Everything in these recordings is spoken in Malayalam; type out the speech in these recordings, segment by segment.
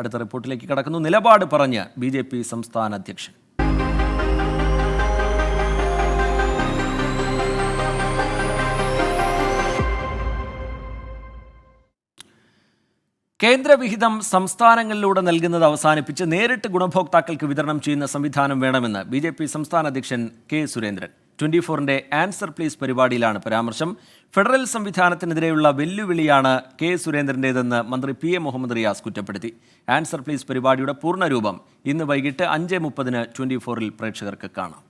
അടുത്ത റിപ്പോർട്ടിലേക്ക് കടക്കുന്നു. നിലപാട് പറഞ്ഞ് BJP സംസ്ഥാന അധ്യക്ഷൻ. കേന്ദ്രവിഹിതം സംസ്ഥാനങ്ങളിലൂടെ നൽകുന്നത് അവസാനിപ്പിച്ച് നേരിട്ട് ഗുണഭോക്താക്കൾക്ക് വിതരണം ചെയ്യുന്ന സംവിധാനം വേണമെന്ന് BJP സംസ്ഥാന അധ്യക്ഷൻ K. സുരേന്ദ്രൻ. 24-ന്റെ ആൻസർ പ്ലീസ് പരിപാടിയിലാണ് പരാമർശം. ഫെഡറൽ സംവിധാനത്തിനെതിരെയുള്ള വെല്ലുവിളിയാണ് K. സുരേന്ദ്രൻ്റേതെന്ന് മന്ത്രി P. A. മുഹമ്മദ് റിയാസ് കുറ്റപ്പെടുത്തി. ആൻസർ പ്ലീസ് പരിപാടിയുടെ പൂർണ്ണരൂപം ഇന്ന് വൈകിട്ട് 5:30-ന് 24-ൽ പ്രേക്ഷകർക്ക് കാണാം.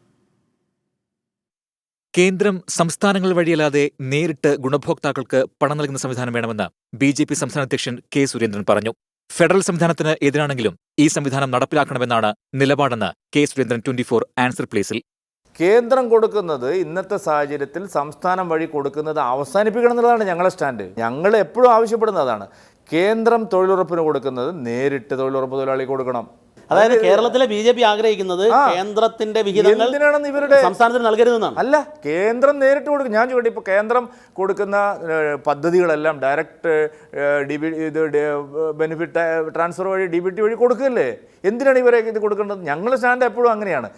കേന്ദ്രം സംസ്ഥാനങ്ങൾ വഴിയല്ലാതെ നേരിട്ട് ഗുണഭോക്താക്കൾക്ക് പണം നൽകുന്ന സംവിധാനം വേണമെന്ന് BJP സംസ്ഥാന അധ്യക്ഷൻ K. സുരേന്ദ്രൻ പറഞ്ഞു. ഫെഡറൽ സംവിധാനത്തിന് എതിരാണെങ്കിലും ഈ സംവിധാനം നടപ്പിലാക്കണമെന്നാണ് നിലപാടെന്ന് K. സുരേന്ദ്രൻ 24 ആൻസർ പ്ലേസിൽ. കേന്ദ്രം കൊടുക്കുന്നത് ഇന്നത്തെ സാഹചര്യത്തിൽ സംസ്ഥാനം വഴി കൊടുക്കുന്നത് അവസാനിപ്പിക്കണം എന്നുള്ളതാണ് ഞങ്ങളുടെ സ്റ്റാൻഡ്. ഞങ്ങൾ എപ്പോഴും ആവശ്യപ്പെടുന്നതാണ്. കേന്ദ്രം തൊഴിലുറപ്പിന് കൊടുക്കുന്നത് നേരിട്ട് തൊഴിലുറപ്പ് തൊഴിലാളി കൊടുക്കണം. അതായത് കേരളത്തിലെ BJP ആഗ്രഹിക്കുന്നത് കേന്ദ്രത്തിന്റെ വിഹിതങ്ങൾ ഇവരുടെ സംസ്ഥാനത്തിന് നൽകരുതെന്നാണ്. അല്ല, കേന്ദ്രം നേരിട്ട് കൊടുക്കും. ഞാൻ ചോദിക്കട്ടെ, ഇപ്പോൾ കേന്ദ്രം കൊടുക്കുന്ന പദ്ധതികളെല്ലാം ഡയറക്റ്റ് ബെനിഫിറ്റ് ട്രാൻസ്ഫർ വഴി DBT വഴി കൊടുക്കുകയല്ലേ? എന്തിനാണ് ഇവരെ ഇത് കൊടുക്കേണ്ടത്? ഞങ്ങളുടെ സ്റ്റാൻഡ് എപ്പോഴും അങ്ങനെയാണ്.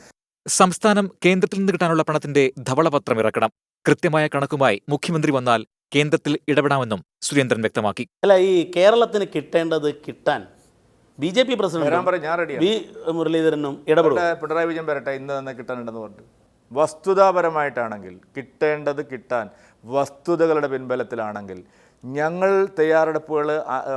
സംസ്ഥാനം കേന്ദ്രത്തിൽ നിന്ന് കിട്ടാനുള്ള പണത്തിന്റെ ധവളപത്രം ഇറക്കണം. കൃത്യമായ കണക്കുമായി മുഖ്യമന്ത്രി വന്നാൽ കേന്ദ്രത്തിൽ ഇടപെടാമെന്നും സുരേന്ദ്രൻ വ്യക്തമാക്കി. അല്ല, ഈ കേരളത്തിന് കിട്ടേണ്ടത് കിട്ടാൻ BJP പ്രസിഡന്റ് V. മുരളീധരനും ഇടപെടും. പിണറായി വിജയൻ വരട്ടെ, ഇന്ന് തന്നെ കിട്ടാനുണ്ടെന്ന് പറഞ്ഞു. വസ്തുതാപരമായിട്ടാണെങ്കിൽ കിട്ടേണ്ടത് കിട്ടാൻ വസ്തുതകളുടെ പിൻബലത്തിലാണെങ്കിൽ ഞങ്ങൾ തയ്യാറെടുപ്പുകൾ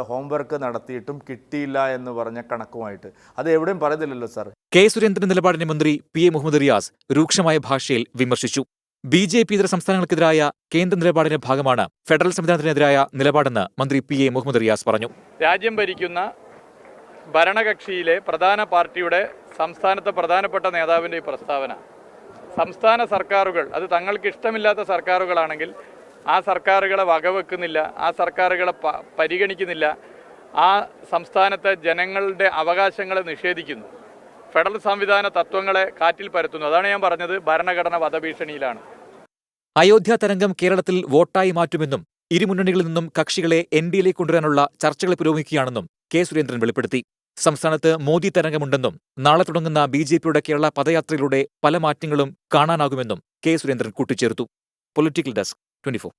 ഹോംവർക്ക് നടത്തിയിട്ടും കിട്ടിയില്ല എന്ന് പറഞ്ഞ കണക്കുമായിട്ട് അത് എവിടെയും പറയുന്നില്ലല്ലോ സാർ. K. സുരേന്ദ്രൻ നിലപാടിനെ മന്ത്രി P. A. മുഹമ്മദ് റിയാസ് രൂക്ഷമായ ഭാഷയിൽ വിമർശിച്ചു. BJP ഇതര സംസ്ഥാനങ്ങൾക്കെതിരായ കേന്ദ്ര നിലപാടിന്റെ ഭാഗമാണ് ഫെഡറൽ സംവിധാനത്തിനെതിരായ നിലപാടെന്ന് മന്ത്രി P. A. മുഹമ്മദ് റിയാസ് പറഞ്ഞു. രാജ്യം ഭരിക്കുന്ന ഭരണകക്ഷിയിലെ പ്രധാന പാർട്ടിയുടെ സംസ്ഥാനത്തെ പ്രധാനപ്പെട്ട നേതാവിൻ്റെ ഈ പ്രസ്താവന സംസ്ഥാന സർക്കാരുകൾ, അത് തങ്ങൾക്ക് ഇഷ്ടമില്ലാത്ത സർക്കാരുകളാണെങ്കിൽ ആ സർക്കാരുകളെ വകവെക്കുന്നില്ല, ആ സർക്കാരുകളെ പരിഗണിക്കുന്നില്ല, ആ സംസ്ഥാനത്തെ ജനങ്ങളുടെ അവകാശങ്ങളെ നിഷേധിക്കുന്നു, ഫെഡറൽ സംവിധാന തത്വങ്ങളെ കാറ്റിൽ പരത്തുന്നു. അതാണ് ഞാൻ പറഞ്ഞത്, ഭരണഘടന വധഭീഷണിയിലാണ്. അയോധ്യ തരംഗം കേരളത്തിൽ വോട്ടായി മാറ്റുമെന്നും ഇരുമുന്നണികളിൽ നിന്നും കക്ഷികളെ NDAയിലേക്ക് കൊണ്ടുവരാനുള്ള ചർച്ചകൾ പുരോഗമിക്കുകയാണെന്നും K. സുരേന്ദ്രൻ വെളിപ്പെടുത്തി. സംസ്ഥാനത്ത് മോദി തരംഗമുണ്ടെന്നും നാളെ തുടങ്ങുന്ന BJPയുടെ കേരള പദയാത്രയിലൂടെ പല മാറ്റങ്ങളും കാണാനാകുമെന്നും K. സുരേന്ദ്രൻ കൂട്ടിച്ചേർത്തു. Political desk 24.